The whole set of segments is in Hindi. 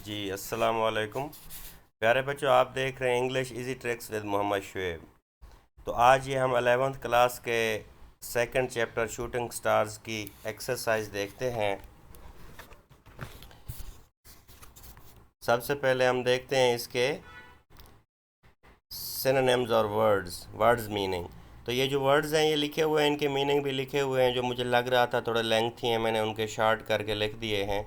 जी अस्सलाम वालेकुम। प्यारे बच्चों, आप देख रहे हैं English easy tricks with Mohammad Shoaib. तो आज ये हम 11th क्लास के सेकंड चैप्टर शूटिंग स्टार्स की एक्सरसाइज देखते हैं। सबसे पहले हम देखते हैं इसके सिनोनिम्स और वर्ड्स मीनिंग। तो ये जो वर्ड्स हैं ये लिखे हुए हैं, इनके मीनिंग भी लिखे हुए हैं। जो मुझे लग रहा था थोड़े लेंथी हैं, मैंने उनके शॉर्ट करके लिख दिए हैं।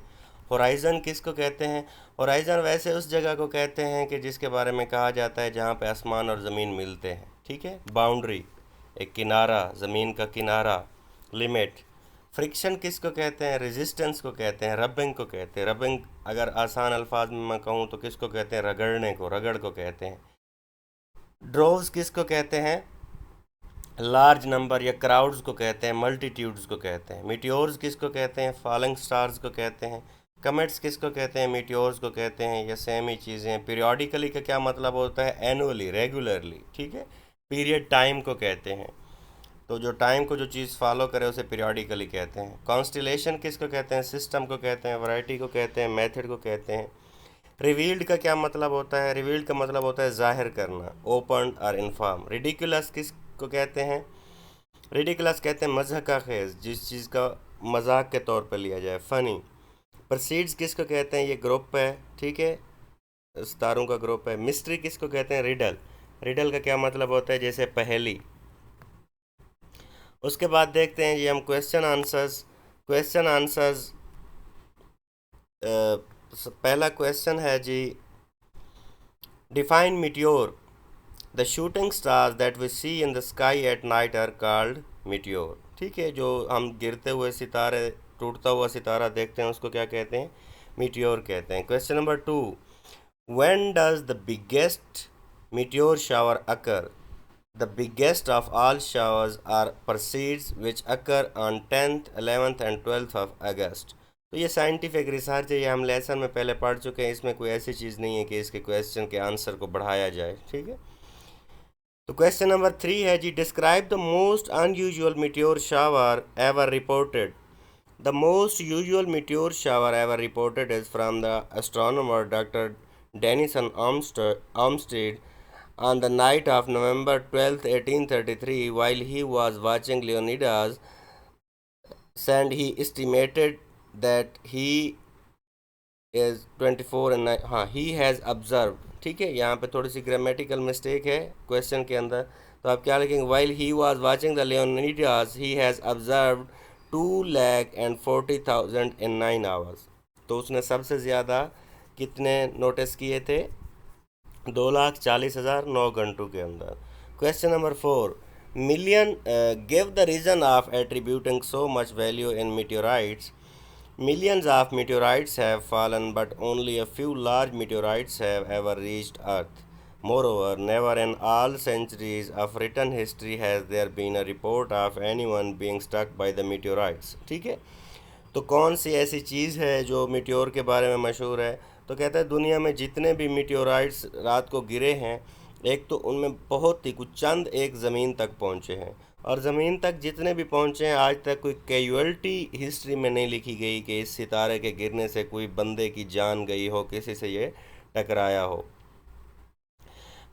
होराइज़न किसको कहते हैं? होराइज़न वैसे उस जगह को कहते हैं कि जिसके बारे में कहा जाता है जहाँ पे आसमान और ज़मीन मिलते हैं। ठीक है। बाउंड्री, एक किनारा, ज़मीन का किनारा। लिमिट। फ्रिक्शन किसको कहते हैं? रेजिस्टेंस को कहते हैं। रबिंग को कहते हैं। रबिंग अगर आसान अल्फाज में मैं कहूँ तो किसको कहते हैं? रगड़ने को, रगड़ को कहते हैं। ड्रोव्स किसको कहते हैं? लार्ज नंबर या क्राउड्स को कहते हैं। मल्टीट्यूड्स को कहते हैं। मीटियोर्स किसको कहते हैं? फॉलिंग स्टार्स को कहते हैं। कमेट्स किसको कहते हैं? मीटियोर्स को कहते हैं। ये सेम ही चीज़ें हैं। पीरियोडिकली का क्या मतलब होता है? Annually, regularly. ठीक है। पीरियड टाइम को कहते हैं। तो जो टाइम को जो चीज़ फॉलो करे उसे पीरियोडिकली कहते हैं। कॉन्स्टिलेशन किसको कहते हैं? सिस्टम को कहते हैं। वैरायटी को कहते हैं। मेथड को कहते हैं। रिवील्ड का क्या मतलब होता है? रिवील्ड का मतलब होता है जाहिर करना, ओपन और इन्फॉर्म। रिडिकुलस किसको कहते हैं? रिडिकुलस कहते हैं मज़ाक का खेज, जिस चीज़ का मजाक के तौर पर लिया जाए, फ़नी। प्रसीड्स किसको कहते हैं? ये ग्रुप है। ठीक है, सितारों का ग्रुप है। मिस्ट्री किसको कहते हैं? रिडल। रिडल का क्या मतलब होता है? जैसे पहेली। उसके बाद देखते हैं ये हम क्वेश्चन आंसर्स। क्वेश्चन आंसर्स, पहला क्वेश्चन है जी, define meteor. The shooting stars that we see in the sky at night are called meteor. ठीक है, जो हम गिरते हुए सितारे, टूटता हुआ सितारा देखते हैं उसको क्या कहते हैं? मीटियोर कहते हैं। Question number 2, when does the biggest meteor shower occur? The biggest of all showers are Perseids which occur on 10th 11th and 12th of August. तो ये साइंटिफिक रिसर्च है, ये हम लेसन में पहले पढ़ चुके हैं। इसमें कोई ऐसी चीज़ नहीं है कि इसके क्वेश्चन के आंसर को बढ़ाया जाए। ठीक है। तो क्वेश्चन नंबर 3 है जी, describe the most unusual meteor shower ever reported. The most usual meteor shower ever reported is from the astronomer doctor Denison Armsted on the night of November 12th, 1833, while he was watching Leonidas, and he estimated that he is 24 and हाँ, he has observed। ठीक है, यहाँ पे थोड़ी सी ग्रामेटिकल मिस्टेक है क्वेश्चन के अंदर। तो आप क्या लिखेंगे? while he was watching the Leonidas, he has observed 2,40,000 in 9 hours। तो उसने सबसे ज़्यादा कितने नोटिस किए थे? 2,40,000 9 घंटों के अंदर। Question number 4, million give the reason of attributing so much value in meteorites। Millions of meteorites have fallen, but only a few large meteorites have ever reached Earth. Moreover, never in all centuries of written history has there been a report of anyone being struck by the meteorites। ठीक है। तो कौन सी ऐसी चीज़ है जो मीटियोर के बारे में मशहूर है? तो कहता है दुनिया में जितने भी मीटियोराइट्स रात को गिरे हैं, एक तो उनमें बहुत ही कुछ चंद एक ज़मीन तक पहुँचे हैं। और ज़मीन तक जितने भी पहुँचे हैं, आज तक कोई कैजुअल्टी हिस्ट्री में नहीं लिखी गई कि इस सितारे के गिरने से कोई बंदे की जान गई हो, किसी से ये टकराया हो।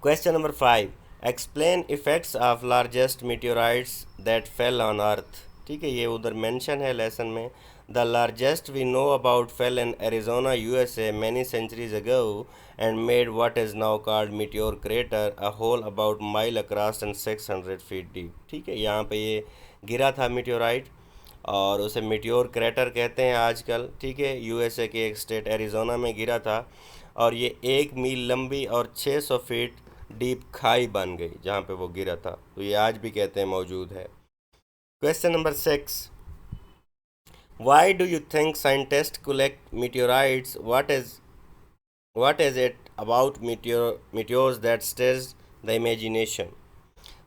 Question number 5, explain effects of largest meteorites that fell on earth. ठीक है, ये उधर मेंशन है लेसन में। The largest we know about fell in Arizona USA many centuries ago and made what is now called meteor crater, a hole about mile across and 600 feet deep. ठीक है, यहाँ पे ये गिरा था मीटियोराइट और उसे मीटियोर क्रेटर कहते हैं आजकल। ठीक है, यूएसए के एक स्टेट एरिजोना में गिरा था और ये 1 मील लंबी और 600 फीट डीप खाई बन गई जहाँ पे वो गिरा था। तो ये आज भी कहते हैं मौजूद है। Question number 6, why do you think scientist collect meteorites? what is it about meteors that stirs the imagination?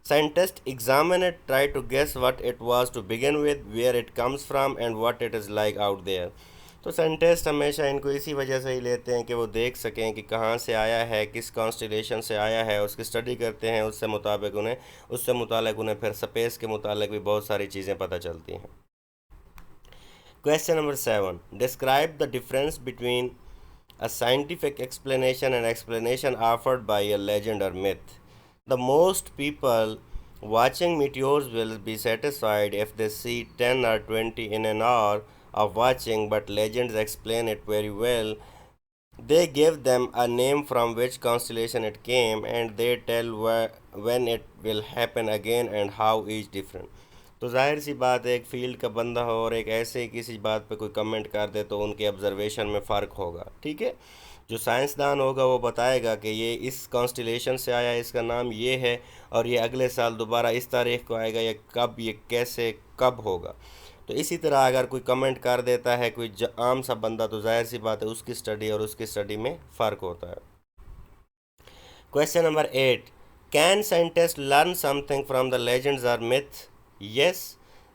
Scientists examine it, try to guess what it was to begin with, where it comes from, and what it is like out there। तो साइंटिस्ट हमेशा इनको इसी वजह से ही लेते हैं कि वो देख सकें कि कहाँ से आया है, किस कॉन्स्टिलेशन से आया है, उसकी स्टडी करते हैं। उससे मुतालिक उन्हें फिर स्पेस के मुतालिक भी बहुत सारी चीज़ें पता चलती हैं। Question number 7, describe the difference between a scientific explanation and explanation offered by a legend or myth. The most people watching meteors will be satisfied if they see 10 or 20 in an hour of watching, but legends explain it very well. They give them a name from which constellation it came, and they tell when it will happen again and how each different. तो जाहिर सी बात है, एक फील्ड का बंदा हो और एक ऐसे ही किसी बात पे कोई कमेंट कर दे तो उनके ऑब्जर्वेशन में फ़र्क होगा, ठीक है। जो साइंसदान होगा वो बताएगा कि ये इस कॉन्स्टिलेशन से आया, इसका नाम ये है, और ये अगले साल दोबारा इस तारीख को आएगा, या कब, ये कैसे, कब होगा। तो इसी तरह अगर कोई कमेंट कर देता है कोई आम सा बंदा, तो जाहिर सी बात है उसकी स्टडी और उसकी स्टडी में फ़र्क होता है। Question number 8, can scientist learn something from the legends और myth? Yes,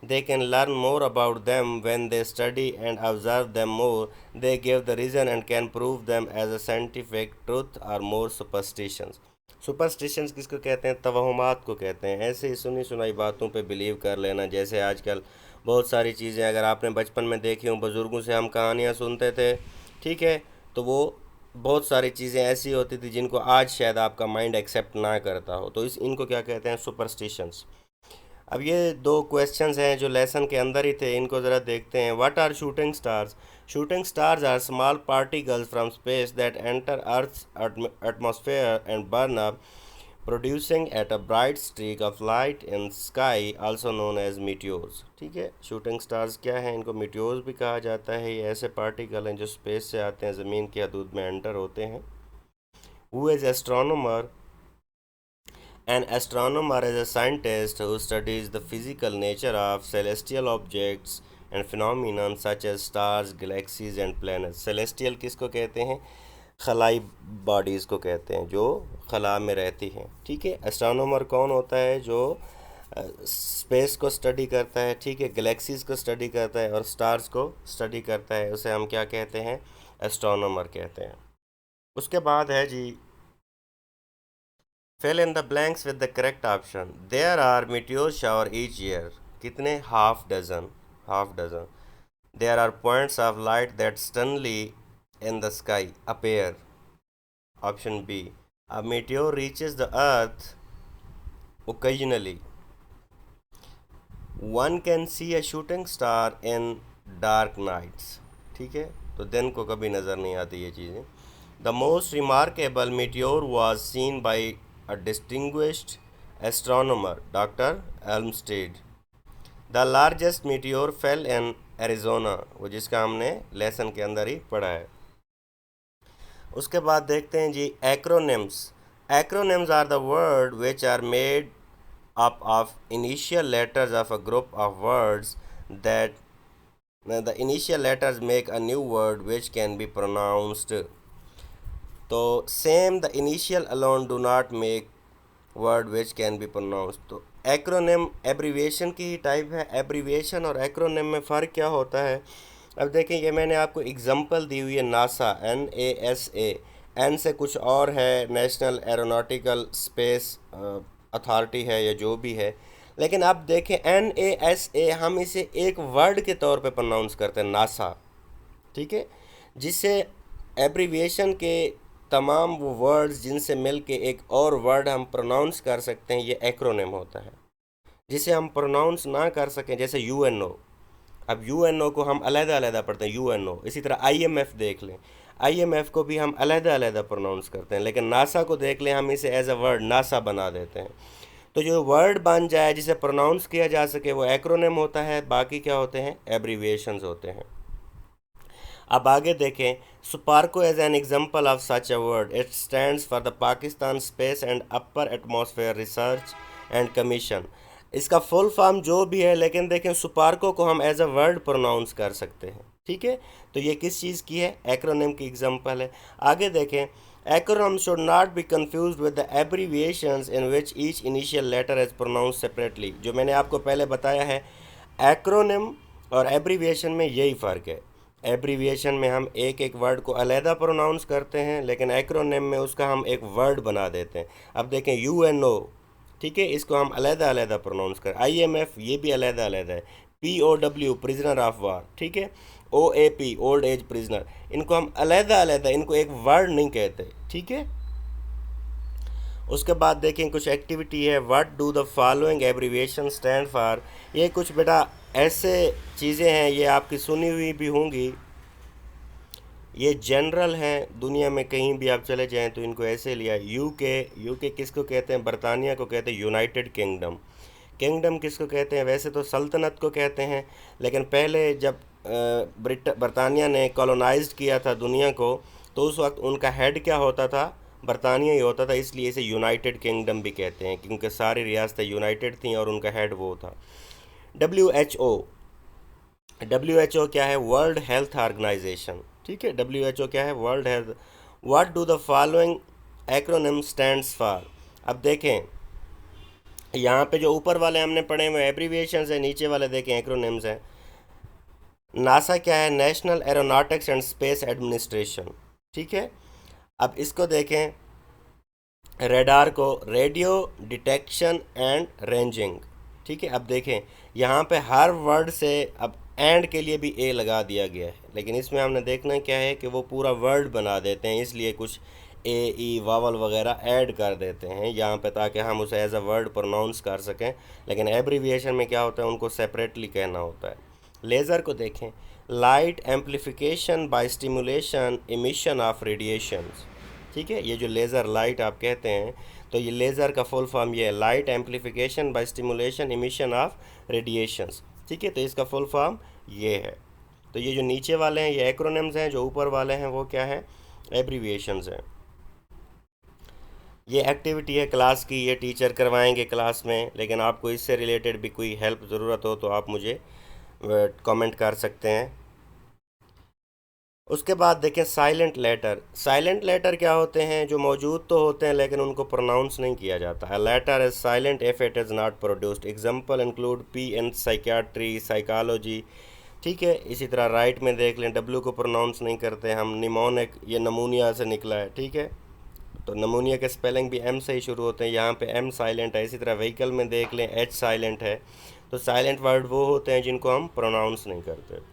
they can learn more about them when they study and observe them more. They give the reason and can prove them as a scientific truth or more superstitions. Superstitions किसको कहते हैं? तवहुमात को कहते हैं। ऐसे ही सुनी सुनाई बातों पे बिलीव कर लेना। जैसे आजकल बहुत सारी चीज़ें अगर आपने बचपन में देखी हों, बुज़ुर्गों से हम कहानियाँ सुनते थे, ठीक है, तो वो बहुत सारी चीज़ें ऐसी होती थी जिनको आज शायद आपका माइंड एक्सेप्ट ना करता हो, तो इनको क्या कहते हैं? सुपरस्टिशंस। अब ये दो क्वेश्चंस हैं जो लेसन के अंदर ही थे, इनको ज़रा देखते हैं। What are shooting stars? Shooting stars are small particles from space that enter earth's atmosphere and burn up, producing at a bright streak of light in sky, also known as meteors. ठीक है, शूटिंग स्टार्स क्या हैं? इनको मीटियोर्स भी कहा जाता है। ये ऐसे पार्टिकल हैं जो स्पेस से आते हैं, ज़मीन की हदूद में एंटर होते हैं। Who is astronomer? An astronomer is a scientist who studies the physical nature of celestial objects and phenomena such as stars, galaxies and planets. Celestial किसको कहते हैं? खलाई बॉडीज़ को कहते हैं जो खला में रहती हैं। ठीक है, एस्ट्रोनोमर कौन होता है? जो स्पेस को स्टडी करता है, ठीक है, गैलेक्सीज़ को स्टडी करता है और स्टार्स को स्टडी करता है, उसे हम क्या कहते हैं? एस्ट्रोनोमर कहते हैं। उसके बाद है जी, fill in the blanks with the correct option. There are meteor shower each year. कितने? half dozen. There are points of light that suddenly in the sky appear. Option B. A meteor reaches the earth occasionally. One can see a shooting star in dark nights. ठीक है, तो दिन को कभी नज़र नहीं आती ये चीज़ें। The most remarkable meteor was seen by a distinguished astronomer, Dr. Elmstead. The largest meteor fell in Arizona, वो जिसका हमने लेसन के अंदर ही पढ़ा है। उसके बाद देखते हैं जी, acronyms. Acronyms are the word which are made up of initial letters of a group of words that the initial letters make a new word which can be pronounced. तो same the initial alone do not make word which can be pronounce. तो एक्रोनिम एब्रीविएशन की ही टाइप है। एब्रीविएशन और एक्रोनिम में फ़र्क क्या होता है? अब देखें, ये मैंने आपको एग्जांपल दी हुई है, नासा, NASA। एन से कुछ और है, नेशनल एरोनॉटिकल स्पेस अथॉरिटी है या जो भी है। लेकिन अब देखें, NASA हम इसे एक वर्ड के तौर पे प्रोनाउंस करते हैं, नासा, ठीक है, जिससे एब्रीविएशन के तमाम वो वर्ड्स जिनसे मिल के एक और वर्ड हम प्रोनाउंस कर सकते हैं, ये एक्रोनिम होता है। जिसे हम प्रोनाउंस ना कर सकें, जैसे UNO, अब UNO को हम अलग-अलग पढ़ते हैं, UNO। इसी तरह IMF देख लें, IMF को भी हम अलग-अलग प्रोनाउंस करते हैं, लेकिन नासा को देख लें, हम इसे एज अ वर्ड नासा बना देते हैं। तो जो वर्ड बन जाए जिसे प्रोनाउंस किया जा सके वो एक्रोनिम होता है, बाकी क्या होते हैं? एब्रीविएशंस होते हैं। अब आगे देखें, SUPARCO as an example of such a word, it stands for the Pakistan space and upper atmosphere research and commission. इसका फुल फॉर्म जो भी है, लेकिन देखें सुपार्को को हम एज अ वर्ड प्रोनाउंस कर सकते हैं। ठीक है, तो ये किस चीज़ की है? एक्रोनिम की एग्जाम्पल है। आगे देखें, acronym should not be confused with the abbreviations in which each initial letter is pronounced separately। जो मैंने आपको पहले बताया है, एक्रोनिम और एब्रीविएशन में यही फ़र्क है। एब्रीविएशन में हम एक एक वर्ड को अलहदा प्रोनाउंस करते हैं, लेकिन एक्रोनिम में उसका हम एक वर्ड बना देते हैं। अब देखें, UNO, ठीक है, इसको हम अलहदा प्रोनाउंस कर। IMF ये भी अलहदा है। POW प्रिजनर ऑफ वार, ठीक है। OAP ओल्ड एज प्रिजनर, इनको हम अलहदा अलहदा, इनको एक वर्ड नहीं कहते, ठीक है। उसके बाद देखें कुछ एक्टिविटी है, what do the following abbreviation stand for. ये कुछ बेटा ऐसे चीज़ें हैं, ये आपकी सुनी हुई भी होंगी, ये जनरल हैं, दुनिया में कहीं भी आप चले जाएं तो इनको ऐसे लिया। यूके, यूके किसको कहते हैं? बरतानिया को कहते हैं यूनाइटेड किंगडम। किंगडम किसको कहते हैं? वैसे तो सल्तनत को कहते हैं, लेकिन पहले जब बरतानिया ने कॉलोनाइज्ड किया था दुनिया को, तो उस वक्त उनका हेड क्या होता था? बरतानिया ही होता था, इसलिए इसे यूनाइटेड किंगडम भी कहते हैं, क्योंकि सारी रियासतें यूनाइटेड थीं और उनका हेड वो था। WHO, WHO क्या है? वर्ल्ड हेल्थ ऑर्गेनाइजेशन, ठीक है। WHO क्या है? World health. What do the following acronym stands for. अब देखें यहाँ पे जो ऊपर वाले हमने पढ़े हुए एब्रीविएशंस है, नीचे वाले देखें एक्रोनिम्स हैं। नासा क्या है? National aeronautics and space administration, ठीक है। अब इसको देखें, रेडार को रेडियो डिटेक्शन एंड रेंजिंग, ठीक है। अब देखें यहाँ पे हर वर्ड से अब एंड के लिए भी ए लगा दिया गया है, लेकिन इसमें हमने देखना क्या है कि वो पूरा वर्ड बना देते हैं, इसलिए कुछ ए ई वावल वगैरह ऐड कर देते हैं यहाँ पे, ताकि हम उसे एज अ वर्ड प्रोनाउंस कर सकें। लेकिन एब्रीविएशन में क्या होता है? उनको सेपरेटली कहना होता है। लेज़र को देखें, light amplification by stimulation emission of radiations, ठीक है। ये जो लेज़र लाइट आप कहते हैं, तो ये लेज़र का फुल फॉर्म ये है, light amplification by stimulation emission of radiations, ठीक है। तो इसका फुल फॉर्म ये है। तो ये जो नीचे वाले हैं ये एक्रोनिम्स हैं, जो ऊपर वाले हैं वो क्या है? एब्रीविएशंस हैं। ये एक्टिविटी है क्लास की, ये टीचर करवाएंगे क्लास में, लेकिन आपको इससे रिलेटेड भी कोई हेल्प ज़रूरत हो तो आप मुझे कमेंट कर सकते हैं। उसके बाद देखें साइलेंट लेटर। साइलेंट लेटर क्या होते हैं? जो मौजूद तो होते हैं लेकिन उनको प्रोनाउंस नहीं किया जाता है। Letter is silent if it is not produced. Example include P in psychiatry, psychology, ठीक है। इसी तरह राइट में देख लें, डब्ल्यू को प्रोनाउंस नहीं करते हम। निमोनिक, ये नमूनिया से निकला है, ठीक है। तो नमूनिया के स्पेलिंग भी एम से ही शुरू होते हैं, यहाँ पे एम साइलेंट है। इसी तरह व्हीकल में देख लें, एच साइलेंट है। तो साइलेंट वर्ड वो होते हैं जिनको हम प्रोनाउंस नहीं करते।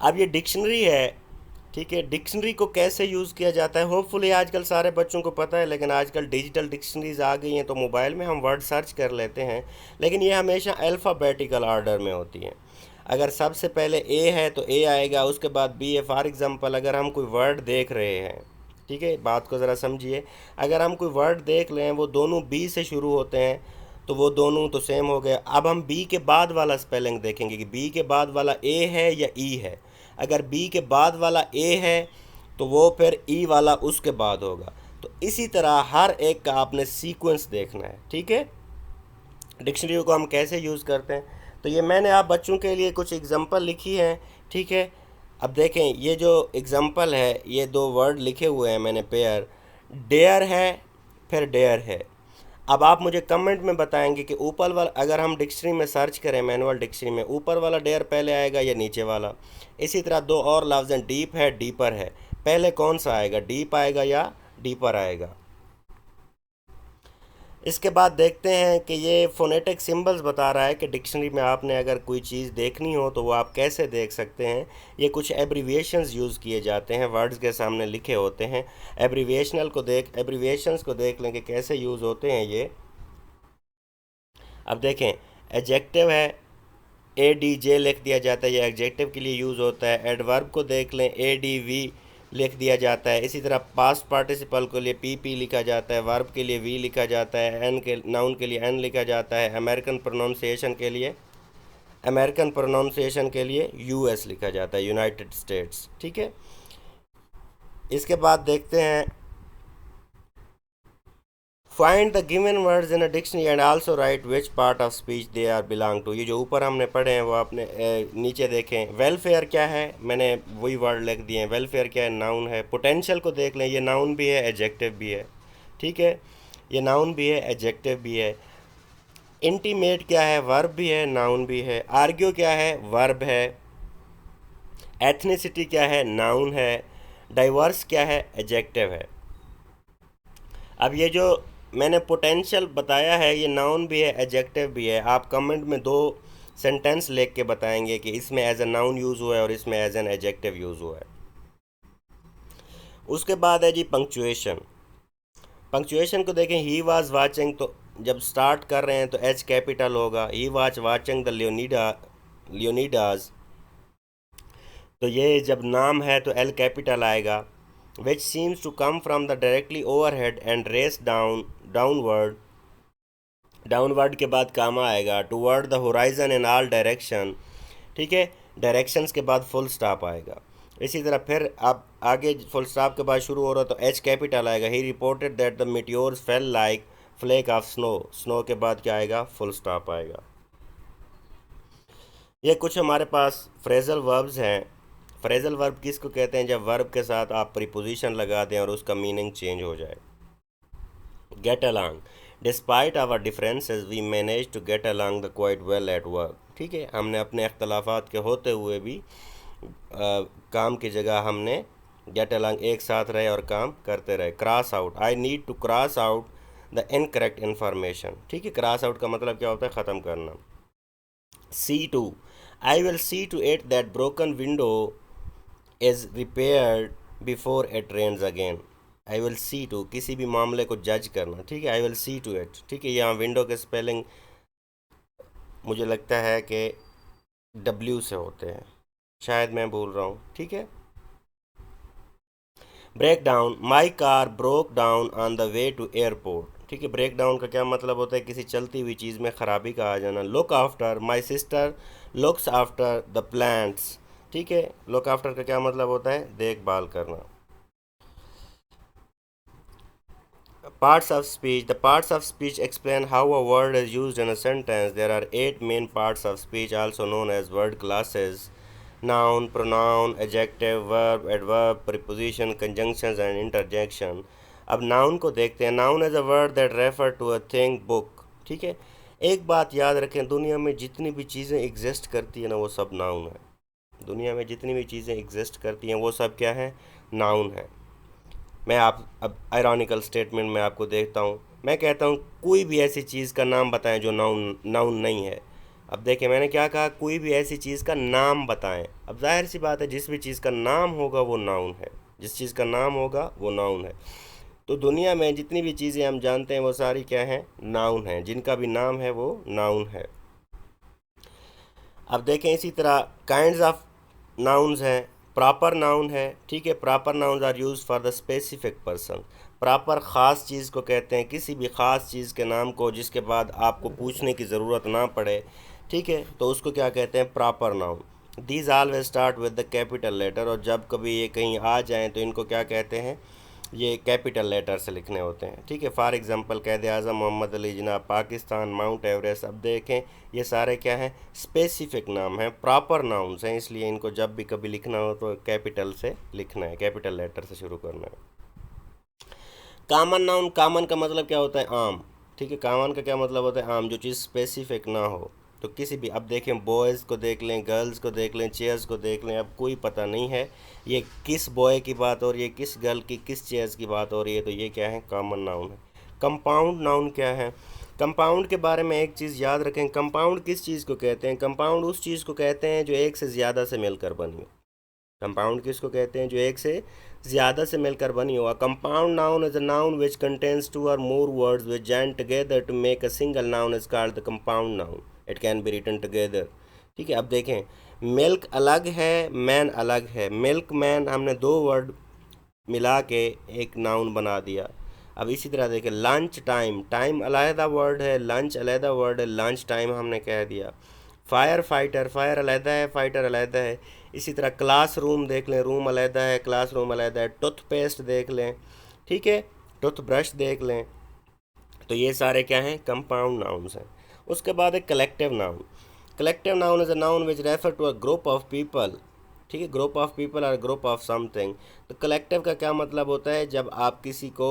अब ये डिक्शनरी है, ठीक है। डिक्शनरी को कैसे यूज़ किया जाता है? होपफुली आजकल सारे बच्चों को पता है, लेकिन आजकल डिजिटल डिक्शनरीज आ गई हैं, तो मोबाइल में हम वर्ड सर्च कर लेते हैं, लेकिन ये हमेशा अल्फ़ाबेटिकल ऑर्डर में होती हैं। अगर सबसे पहले ए है तो ए आएगा, उसके बाद बी है। फॉर एग्ज़ाम्पल अगर हम कोई वर्ड देख रहे हैं, ठीक है, बात को ज़रा समझिए। अगर हम कोई वर्ड देख लें, वो दोनों बी से शुरू होते हैं, तो वो दोनों तो सेम हो गए। अब हम बी के बाद वाला स्पेलिंग देखेंगे कि बी के बाद वाला ए है या ई है। अगर बी के बाद वाला ए है तो वो फिर ई वाला उसके बाद होगा। तो इसी तरह हर एक का आपने सीक्वेंस देखना है, ठीक है। डिक्शनरी को हम कैसे यूज़ करते हैं, तो ये मैंने आप बच्चों के लिए कुछ एग्जांपल लिखी हैं, ठीक है। अब देखें ये जो एग्जांपल है, ये दो वर्ड लिखे हुए हैं मैंने, पेयर। डेयर है, फिर डेयर है। अब आप मुझे कमेंट में बताएंगे कि ऊपर वाला, अगर हम डिक्शनरी में सर्च करें, मैनुअल डिक्शनरी में, ऊपर वाला डेयर पहले आएगा या नीचे वाला। इसी तरह दो और लफ्ज़ हैं, डीप है, डीपर है। पहले कौन सा आएगा? डीप आएगा या डीपर आएगा? इसके बाद देखते हैं कि ये फोनेटिक सिंबल्स बता रहा है कि डिक्शनरी में आपने अगर कोई चीज़ देखनी हो तो वो आप कैसे देख सकते हैं। ये कुछ एब्रीविएशंस यूज़ किए जाते हैं, वर्ड्स के सामने लिखे होते हैं। एब्रीविएशंस को देख लें कि कैसे यूज़ होते हैं ये। अब देखें, एडजेक्टिव है, ADJ लिख दिया जाता है, ये एडजेक्टिव के लिए यूज़ होता है। एडवर्ब को देख लें, ADV लिख दिया जाता है। इसी तरह पास्ट पार्टिसिपल के लिए PP लिखा जाता है, वर्ब के लिए V लिखा जाता है, एन के नाउन के लिए N लिखा जाता है। अमेरिकन प्रोनाउंसिएशन के लिए US लिखा जाता है, यूनाइटेड स्टेट्स, ठीक है। इसके बाद देखते हैं, find the given words in a dictionary and also write which part of speech they are belong to. ये जो ऊपर हमने पढ़े हैं वो आपने नीचे देखें। वेलफेयर क्या है? मैंने वही वर्ड लिख दिए हैं। वेलफेयर क्या है? नाउन है। पोटेंशियल को देख लें, ये नाउन भी है, एडजेक्टिव भी है, ठीक है। ये नाउन भी है, एडजेक्टिव भी है। इंटीमेट क्या है? वर्ब भी है, नाउन भी है। आर्ग्यू क्या है? वर्ब है। एथनिसिटी क्या है? नाउन है। डाइवर्स क्या है? एडजेक्टिव है। अब ये जो मैंने पोटेंशियल बताया है, ये नाउन भी है, एडजेक्टिव भी है। आप कमेंट में दो सेंटेंस लिख के बताएंगे कि इसमें एज अ नाउन यूज़ हुआ है और इसमें एज एन एडजेक्टिव यूज़ हुआ है। उसके बाद है जी पंक्चुएशन। पंक्चुएशन को देखें, ही वाज वाचिंग, तो जब स्टार्ट कर रहे हैं तो एच कैपिटल होगा। He was watching the Leonids, तो ये जब नाम है तो एल कैपिटल आएगा। Which seems to come from the directly overhead and race downward, downward के बाद कामा आएगा। Toward the horizon in all direction, ठीक है, डायरेक्शंस के बाद फुल स्टॉप आएगा। इसी तरह फिर आप आगे फुल स्टॉप के बाद शुरू हो रहा तो एच कैपिटल आएगा। He reported that the meteors fell like flake of snow, snow के बाद क्या आएगा, फुल स्टॉप आएगा। ये कुछ हमारे पास फ्रेजल वर्ब्स हैं। फ्रेजल वर्ब किसको कहते हैं, जब वर्ब के साथ आप प्रीपोजिशन लगा दें और उसका मीनिंग चेंज हो जाए। Get along, despite our differences we manage to get along the quite well at work, ठीक है, हमने अपने अख्तलाफात के होते हुए भी काम की जगह हमने गेट अलॉन्ग एक साथ रहे और काम करते रहे। Cross out, I need to cross out the incorrect information, ठीक है, क्रॉस आउट का मतलब क्या होता है, ख़त्म करना। See to, I will see to it that broken window is repaired before it rains again. I will see to, किसी भी मामले को जज करना, ठीक है, I will see to it, ठीक है। यहाँ विंडो के स्पेलिंग मुझे लगता है कि डब्ल्यू से होते हैं, शायद मैं भूल रहा हूँ, ठीक है। Break down, my car broke down on the way to airport, ठीक है, ब्रेक डाउन का क्या मतलब होता है, किसी चलती हुई चीज़ में ख़राबी का आ जाना। Look after, my sister looks after the plants, ठीक है, लुक आफ्टर का क्या मतलब होता है, देखभाल करना। Parts of speech. The parts of speech explain how a word is used in a sentence. There are 8 main parts of speech, also known as word classes: noun, pronoun, adjective, verb, adverb, preposition, conjunctions and interjection. अब noun को देखते हैं। noun is a word that refer to a thing, book, ठीक है। एक बात याद रखें, दुनिया में जितनी भी चीज़ें एग्जिस्ट करती हैं ना, वो सब नाउन है। दुनिया में जितनी भी चीज़ें एग्जिस्ट करती हैं वो सब क्या है, नाउन है। मैं आप अब आयरॉनिकल स्टेटमेंट में आपको देखता हूँ, मैं कहता हूँ कोई भी ऐसी चीज़ का नाम बताएं जो नाउन नाउन नहीं है। अब देखिए मैंने क्या कहा, कोई भी ऐसी चीज़ का नाम बताएं। अब जाहिर सी बात है, जिस भी चीज़ का नाम होगा वो नाउन है, जिस चीज़ का नाम होगा वो नाउन है। तो दुनिया में जितनी भी चीज़ें हम जानते हैं वो सारी क्या हैं, नाउन हैं, जिनका भी नाम है वो नाउन है। अब देखें इसी तरह काइंड्स ऑफ नाउन्स हैं। प्रॉपर नाउन है, ठीक है, proper nouns are use for the specific person. Proper ख़ास चीज़ को कहते हैं, किसी भी ख़ास चीज़ के नाम को जिसके बाद आपको पूछने की ज़रूरत ना पड़े, ठीक है, तो उसको क्या कहते हैं, proper noun. These always start with the capital letter, और जब कभी ये कहीं आ जाएँ तो इनको क्या कहते हैं, ये कैपिटल लेटर से लिखने होते हैं, ठीक है। फॉर एग्जांपल कैद आज़म मोहम्मद अली जिनाह, पाकिस्तान, माउंट एवरेस्ट। अब देखें ये सारे क्या हैं, स्पेसिफिक नाम हैं, प्रॉपर नाउन्स हैं, इसलिए इनको जब भी कभी लिखना हो तो कैपिटल से लिखना है, कैपिटल लेटर से शुरू करना है। कॉमन नाउन, कॉमन का मतलब क्या होता है, आम, ठीक है, कॉमन का क्या मतलब होता है, आम, जो चीज़ स्पेसिफिक ना हो। तो किसी भी, अब देखें बॉयज़ को देख लें, गर्ल्स को देख लें, चेयर्स को देख लें, अब कोई पता नहीं है ये किस बॉय की बात हो रही है, किस गर्ल की, किस चेयर्स की बात हो रही है, तो ये क्या है, कॉमन नाउन है। कंपाउंड नाउन क्या है, कंपाउंड के बारे में एक चीज़ याद रखें, कंपाउंड किस चीज़ को कहते हैं, कंपाउंड उस चीज़ को कहते हैं जो एक से ज़्यादा से मिलकर बनी हो। कंपाउंड किसको कहते हैं, जो एक से ज़्यादा से मिलकर बनी हो। Compound noun is a noun which contains two और more words which join together to make a single noun is called the compound noun. It can be written together, ठीक है। अब देखें मिल्क अलग है, मैन अलग है। मिल्क मैन हमने दो वर्ड मिला के एक नाउन बना दिया। अब इसी तरह देखें लंच टाइम, टाइम अलहदा वर्ड है, लंच अलहदा वर्ड है, लंच टाइम हमने कह दिया। फायर फाइटर, फायर अलहदा है, फाइटर अलहदा है। इसी तरह क्लास रूम देख लें, रूम अलहदा है, क्लास रूम अलहदा है। टूथपेस्ट देख लें, ठीक है, टूथ ब्रश देख लें। तो ये सारे क्या हैं, कंपाउंड नाउन्स हैं। उसके बाद एक collective noun. Collective noun is a noun which refer to a group of people, ठीक है, ग्रुप ऑफ पीपल और ग्रुप ऑफ समथिंग। तो कलेक्टिव का क्या मतलब होता है, जब आप किसी को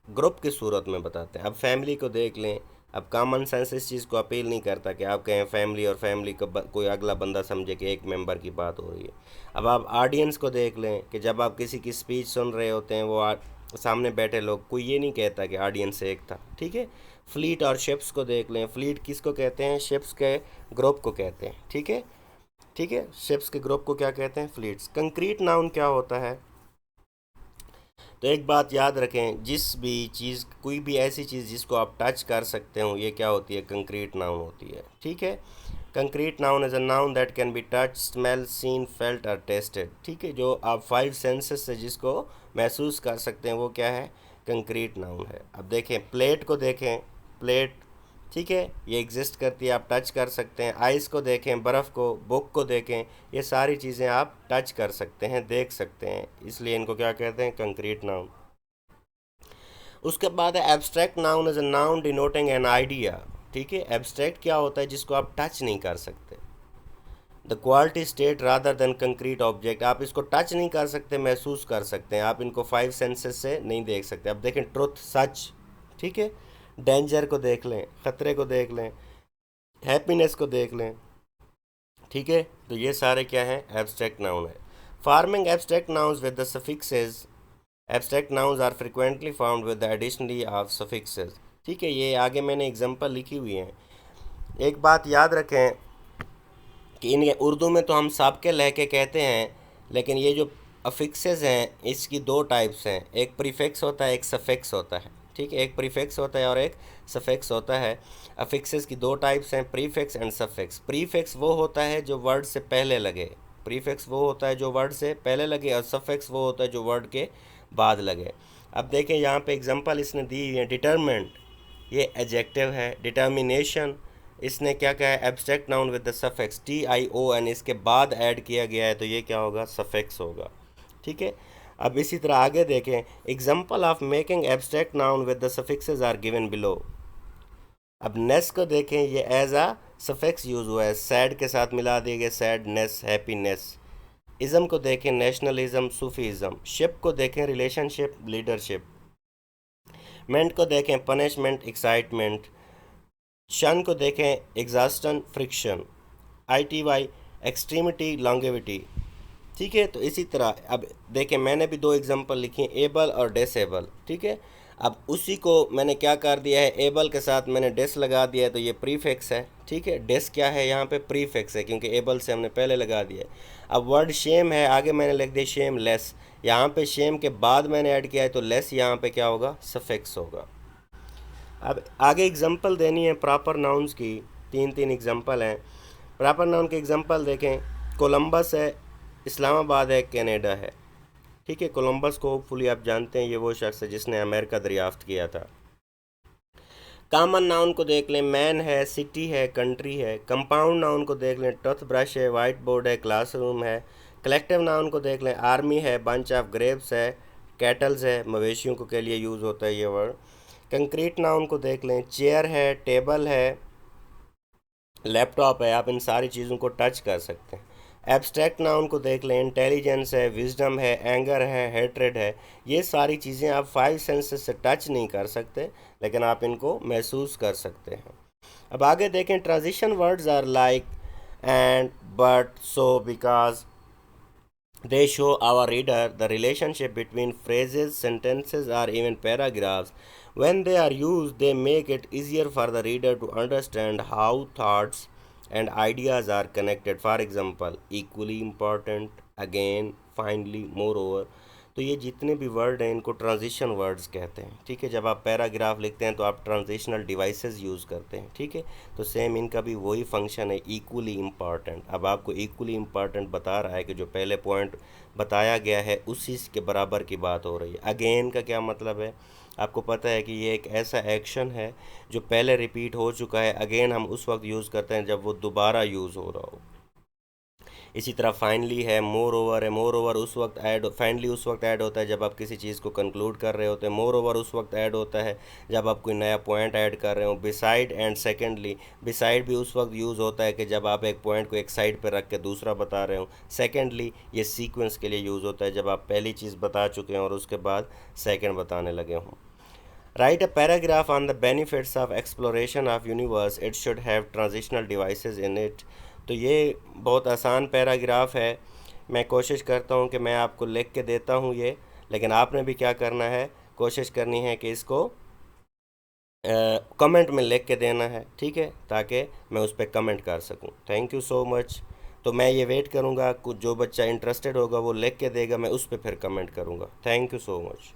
ग्रुप की सूरत में बताते हैं। अब फैमिली को देख लें, अब कॉमन सेंस इस चीज़ को अपील नहीं करता कि आप कहें फैमिली और फैमिली को कोई अगला बंदा समझे कि एक मेंबर की बात हो रही है। अब आप ऑडियंस को देख लें कि जब आप किसी की स्पीच सुन रहे होते हैं, वो सामने बैठे लोग, कोई ये नहीं कहता कि ऑडियंस से एक था, ठीक है। फ्लीट और शिप्स को देख लें। फ्लीट किसको कहते हैं? शिप्स के ग्रुप को कहते हैं। ठीक है, ठीक है, शिप्स के ग्रुप को क्या कहते हैं? फ्लीट्स। कंक्रीट नाउन क्या होता है? तो एक बात याद रखें, जिस भी चीज़, कोई भी ऐसी चीज़ जिसको आप टच कर सकते हो, ये क्या होती है? कंक्रीट नाउन होती है। ठीक है, concrete noun is a noun that can be touch, smell, seen, felt और टेस्टेड। ठीक है, जो आप 5 सेंसेस से जिसको महसूस कर सकते हैं वो क्या है? कंक्रीट नाउन है। अब देखें, प्लेट को देखें, प्लेट, ठीक है, ये एग्जिस्ट करती है, आप टच कर सकते हैं। आइस को देखें, बर्फ़ को, बुक को देखें, ये सारी चीज़ें आप टच कर सकते हैं, देख सकते हैं, इसलिए इनको क्या कहते हैं? Concrete noun. उसके बाद है abstract noun is a noun denoting an idea. ठीक है, एब्स्ट्रैक्ट क्या होता है? जिसको आप टच नहीं कर सकते। The quality state rather than concrete object, आप इसको टच नहीं कर सकते, महसूस कर सकते हैं, आप इनको 5 सेंसेस से नहीं देख सकते। अब देखें, ट्रुथ, सच, ठीक है, डेंजर को देख लें, ख़तरे को देख लें, हैप्पीनेस को देख लें। ठीक है, तो ये सारे क्या हैं? एब्स्ट्रैक्ट नाउन है। Farming abstract nouns with the suffixes, abstract nouns are frequently found with the additionally of suffixes. ठीक है, ये आगे मैंने एग्जांपल लिखी हुई हैं। एक बात याद रखें कि इन उर्दू में तो हम सबके लहके कहते हैं, लेकिन ये जो अफिक्सेस हैं इसकी दो टाइप्स हैं, एक प्रीफिक्स होता है, एक सफिक्स होता है। ठीक है, एक प्रीफिक्स होता है और एक सफिक्स होता है। अफिक्सेस की दो टाइप्स हैं, प्रीफिक्स एंड सफिक्स। प्रीफिक्स वो होता है जो वर्ड से पहले लगे, प्रीफिक्स वो होता है जो वर्ड से पहले लगे, और सफिक्स वो होता है जो वर्ड के बाद लगे। अब देखें, यहाँ पे एग्जांपल इसने दी हुई है। डिटरमेंट, ये एडजेक्टिव है। डिटर्मिनेशन, इसने क्या कहा है? Abstract noun with the suffix TION इसके बाद ऐड किया गया है, तो ये क्या होगा? सफिक्स होगा। ठीक है, अब इसी तरह आगे देखें, example of making abstract noun with the suffixes are given below. अब नेस को देखें, ये एज अ सफिक्स यूज़ हुआ है, सैड के साथ मिला दिए गए, सैडनेस, हैप्पीनेस। इज़म को देखें, नेशनलिज्म, सूफीज़म। शिप को देखें, रिलेशनशिप, लीडरशिप। मेंट को देखें, पनिशमेंट, एक्साइटमेंट। शन को देखें, एग्जास्टन, फ्रिक्शन। ITY, extremity, longevity. ठीक है, तो इसी तरह अब देखें, मैंने भी दो एग्जांपल लिखे हैं, एबल और डिसेबल। ठीक है, अब उसी को मैंने क्या कर दिया है? एबल के साथ मैंने डेस लगा दिया है, तो ये प्रीफिक्स है। ठीक है, डेस क्या है? यहाँ पे प्रीफिक्स है, क्योंकि एबल से हमने पहले लगा दिया है। अब वर्ड शेम है, आगे मैंने लिख दिया शेम लेस, यहाँ पे शेम के बाद मैंने ऐड किया है, तो लेस यहाँ पे क्या होगा? सफिक्स होगा। अब आगे एग्जांपल देनी है प्रॉपर नाउन्स की, तीन तीन एग्जांपल हैं। प्रॉपर नाउन के एग्जांपल देखें, कोलंबस है, इस्लामाबाद है, कनाडा है। ठीक है, कोलंबस को होपफुली आप जानते हैं, ये वो शख्स है जिसने अमेरिका दरियाफ्त किया था। कॉमन नाउन को देख लें, मैन है, सिटी है, कंट्री है। कंपाउंड नाउन को देख लें, टूथ ब्रश है, वाइट बोर्ड है, क्लासरूम है। कलेक्टिव नाउन को देख लें, आर्मी है, बंच ऑफ ग्रेप्स है, कैटल्स है, मवेशियों को के लिए यूज़ होता है ये वर्ड। कंक्रीट नाउन को देख लें, चेयर है, टेबल है, लैपटॉप है, आप इन सारी चीज़ों को टच कर सकते हैं। एब्स्ट्रैक्ट नाउन को देख लें, इंटेलिजेंस है, विजडम है, एंगर है, हेट्रेड है। ये सारी चीज़ें आप 5 सेंसेस से टच नहीं कर सकते, लेकिन आप इनको महसूस कर सकते हैं। अब आगे देखें, transition words are like, and, but, so, because. They show our reader the relationship between phrases, sentences, or even paragraphs. When they are used, they make it easier for the reader to understand how thoughts and ideas are connected. For example, equally important, again, finally, moreover. तो ये जितने भी वर्ड हैं इनको ट्रांजिशन वर्ड्स कहते हैं। ठीक है, जब आप पैराग्राफ लिखते हैं तो आप ट्रांजिशनल डिवाइसेस यूज़ करते हैं। ठीक है, तो सेम इनका भी वही फंक्शन है, इक्वली इम्पॉर्टेंट। अब आपको इक्वली इम्पॉर्टेंट बता रहा है कि जो पहले पॉइंट बताया गया है उसी के बराबर की बात हो रही है। अगेन का क्या मतलब है? आपको पता है कि ये एक ऐसा एक्शन है जो पहले रिपीट हो चुका है, अगेन हम उस वक्त यूज़ करते हैं जब वो दोबारा यूज़ हो रहा हो। इसी तरह फाइनली है, मोर ओवर है, मोर ओवर उस वक्त ऐड, फाइनली उस वक्त ऐड होता है जब आप किसी चीज़ को कंक्लूड कर रहे होते हैं। मोर ओवर उस वक्त ऐड होता है जब आप कोई नया पॉइंट ऐड कर रहे हो। बिसाइड एंड सेकेंडली, बिसाइड भी उस वक्त यूज़ होता है कि जब आप एक पॉइंट को एक साइड पर रख के दूसरा बता रहे हो। सेकेंडली ये सीक्वेंस के लिए यूज़ होता है, जब आप पहली चीज़ बता चुके हैं और उसके बाद सेकेंड बताने लगे हों। Write a paragraph on the benefits of exploration of universe. It should have transitional devices in it. तो ये बहुत आसान पैराग्राफ है। मैं कोशिश करता हूँ कि मैं आपको लिख के देता हूँ ये, लेकिन आपने भी क्या करना है? कोशिश करनी है कि इसको कमेंट में लिख के देना है, ठीक है, ताकि मैं उस पर कमेंट कर सकूं। Thank you so much. तो मैं ये वेट करूंगा, कुछ जो बच्चा इंटरेस्टेड होगा वो लिख के देगा, मैं उस पर फिर कमेंट करूंगा। Thank you so much.